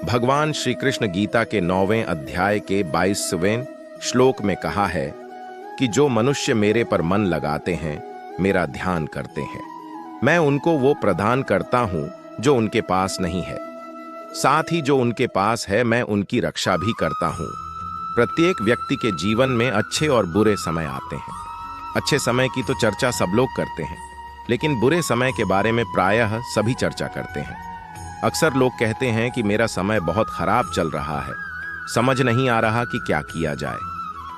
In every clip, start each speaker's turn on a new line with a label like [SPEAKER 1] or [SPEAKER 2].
[SPEAKER 1] भगवान श्री कृष्ण गीता के 9वें अध्याय के 22वें श्लोक में कहा है कि जो मनुष्य मेरे पर मन लगाते हैं, मेरा ध्यान करते हैं, मैं उनको वो प्रदान करता हूं जो उनके पास नहीं है। साथ ही जो उनके पास है, मैं उनकी रक्षा भी करता हूं। प्रत्येक व्यक्ति के जीवन में अच्छे और बुरे समय आते हैं। अच्छे समय की तो चर्चा सब लोग करते हैं, लेकिन बुरे समय के बारे में प्रायः सभी चर्चा करते हैं। अक्सर लोग कहते हैं कि मेरा समय बहुत खराब चल रहा है, समझ नहीं आ रहा कि क्या किया जाए,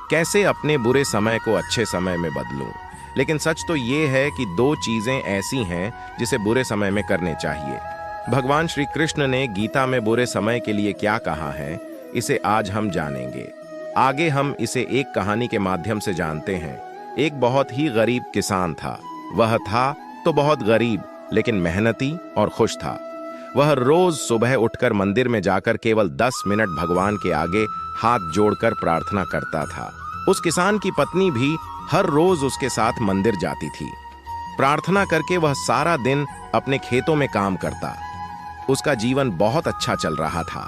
[SPEAKER 1] कैसे अपने बुरे समय को अच्छे समय में बदलूं। लेकिन सच तो ये है कि दो चीजें ऐसी हैं जिसे बुरे समय में करने चाहिए। भगवान श्री कृष्ण ने गीता में बुरे समय के लिए क्या कहा है, इसे आज हम जानेंगे। आगे हम इसे एक कहानी के माध्यम से जानते हैं। एक बहुत ही गरीब किसान था। वह था तो बहुत गरीब, लेकिन मेहनती और खुश था। वह रोज सुबह उठकर मंदिर में जाकर केवल 10 मिनट भगवान के आगे हाथ जोड़कर प्रार्थना करता था। उस किसान की पत्नी भी हर रोज उसके साथ मंदिर जाती थी। प्रार्थना करके वह सारा दिन अपने खेतों में काम करता। उसका जीवन बहुत अच्छा चल रहा था।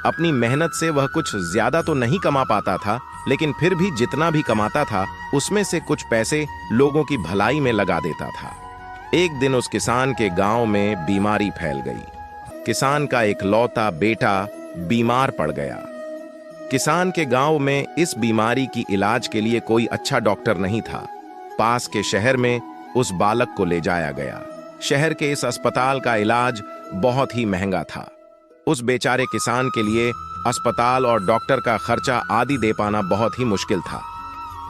[SPEAKER 1] अपनी मेहनत से वह कुछ ज्यादा तो नहीं कमा पाता था, लेकिन फिर भी जितना भी कमाता था उसमें से कुछ पैसे लोगों की भलाई में लगा देता था। एक दिन उस किसान के गांव में बीमारी फैल गई। किसान का इकलौता बेटा बीमार पड़ गया। किसान के गांव में इस बीमारी की इलाज के लिए कोई अच्छा डॉक्टर नहीं था। पास के शहर में उस बालक को ले जाया गया। शहर के इस अस्पताल का इलाज बहुत ही महंगा था। उस बेचारे किसान के लिए अस्पताल और डॉक्टर का खर्चा आदि दे पाना बहुत ही मुश्किल था।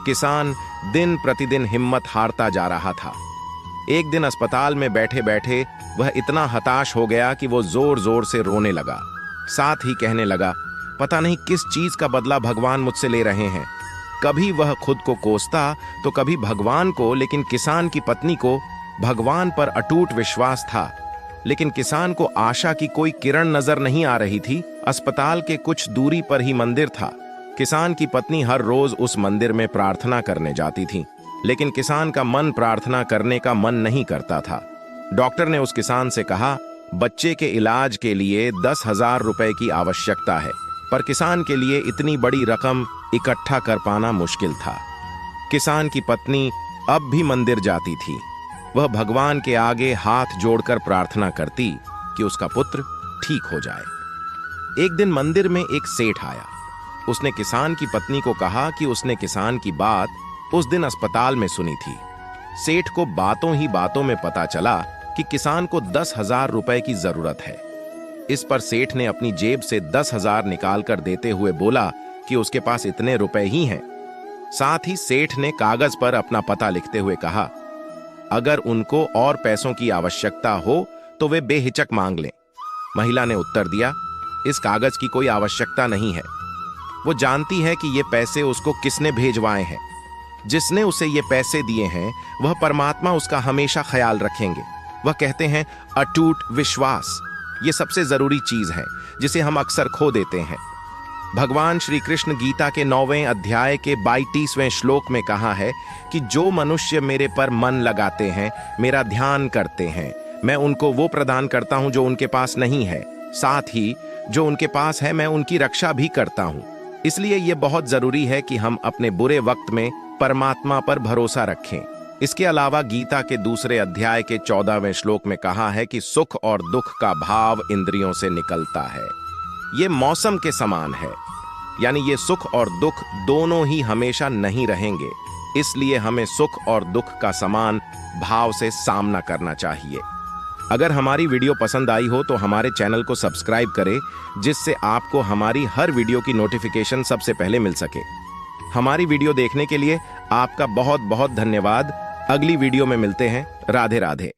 [SPEAKER 1] किसान दिन प्रतिदिन हिम्मत हारता जा रहा था। एक दिन अस्पताल में बैठे बैठे वह इतना हताश हो गया कि वो जोर जोर से रोने लगा। साथ ही कहने लगा, पता नहीं किस चीज का बदला भगवान मुझसे ले रहे हैं। कभी वह खुद को कोसता तो कभी भगवान को, लेकिन किसान की पत्नी को भगवान पर अटूट विश्वास था। लेकिन किसान को आशा की कोई किरण नजर नहीं आ रही थी। अस्पताल के कुछ दूरी पर ही मंदिर था। किसान की पत्नी हर रोज उस मंदिर में प्रार्थना करने जाती थी, लेकिन किसान का मन प्रार्थना करने का मन नहीं करता था। डॉक्टर ने उस किसान से कहा, बच्चे के इलाज के लिए 10,000 रुपए की आवश्यकता है, पर किसान के लिए इतनी बड़ी रकम इकट्ठा कर पाना मुश्किल था। किसान की पत्नी अब भी मंदिर जाती थी। वह भगवान के आगे हाथ जोड़कर प्रार्थना करती कि उसका पुत्र ठीक हो जाए। एक दिन मंदिर में एक सेठ आया। उसने किसान की पत्नी को कहा कि उसने किसान की बात उस दिन अस्पताल में सुनी थी। सेठ को बातों ही बातों में पता चला कि किसान को 10,000 रुपए की जरूरत है। इस पर सेठ ने अपनी जेब से 10,000 निकालकर देते हुए बोला कि उसके पास इतने रुपए ही हैं। साथ ही सेठ ने कागज पर अपना पता लिखते हुए कहा, अगर उनको और पैसों की आवश्यकता हो तो वे बेहिचक मांग लें। महिला ने उत्तर दिया, इस कागज की कोई आवश्यकता नहीं है। वो जानती है कि ये पैसे उसको किसने भेजवाए हैं। जिसने उसे ये पैसे दिए हैं वह परमात्मा उसका हमेशा ख्याल रखेंगे। वह कहते हैं अटूट विश्वास, ये सबसे जरूरी चीज है जिसे हम अक्सर खो देते हैं। भगवान श्री कृष्ण गीता के 9वें अध्याय के 22वें श्लोक में कहा है कि जो मनुष्य मेरे पर मन लगाते हैं, मेरा ध्यान करते हैं, मैं उनको वो प्रदान करता हूं जो उनके पास नहीं है। साथ ही जो उनके पास है, मैं उनकी रक्षा भी करता हूं। इसलिए यह बहुत जरूरी है कि हम अपने बुरे वक्त में परमात्मा पर भरोसा रखें। इसके अलावा गीता के दूसरे अध्याय के 14वें श्लोक में कहा है कि सुख और दुख का भाव इंद्रियों से निकलता है। ये मौसम के समान है, यानी ये सुख और दुख दोनों ही हमेशा नहीं रहेंगे। इसलिए हमें सुख और दुख का समान भाव से सामना करना चाहिए। अगर हमारी वीडियो पसंद आई हो तो हमारे चैनल को सब्सक्राइब करें, जिससे आपको हमारी हर वीडियो की नोटिफिकेशन सबसे पहले मिल सके। हमारी वीडियो देखने के लिए आपका बहुत बहुत धन्यवाद। अगली वीडियो में मिलते हैं। राधे राधे।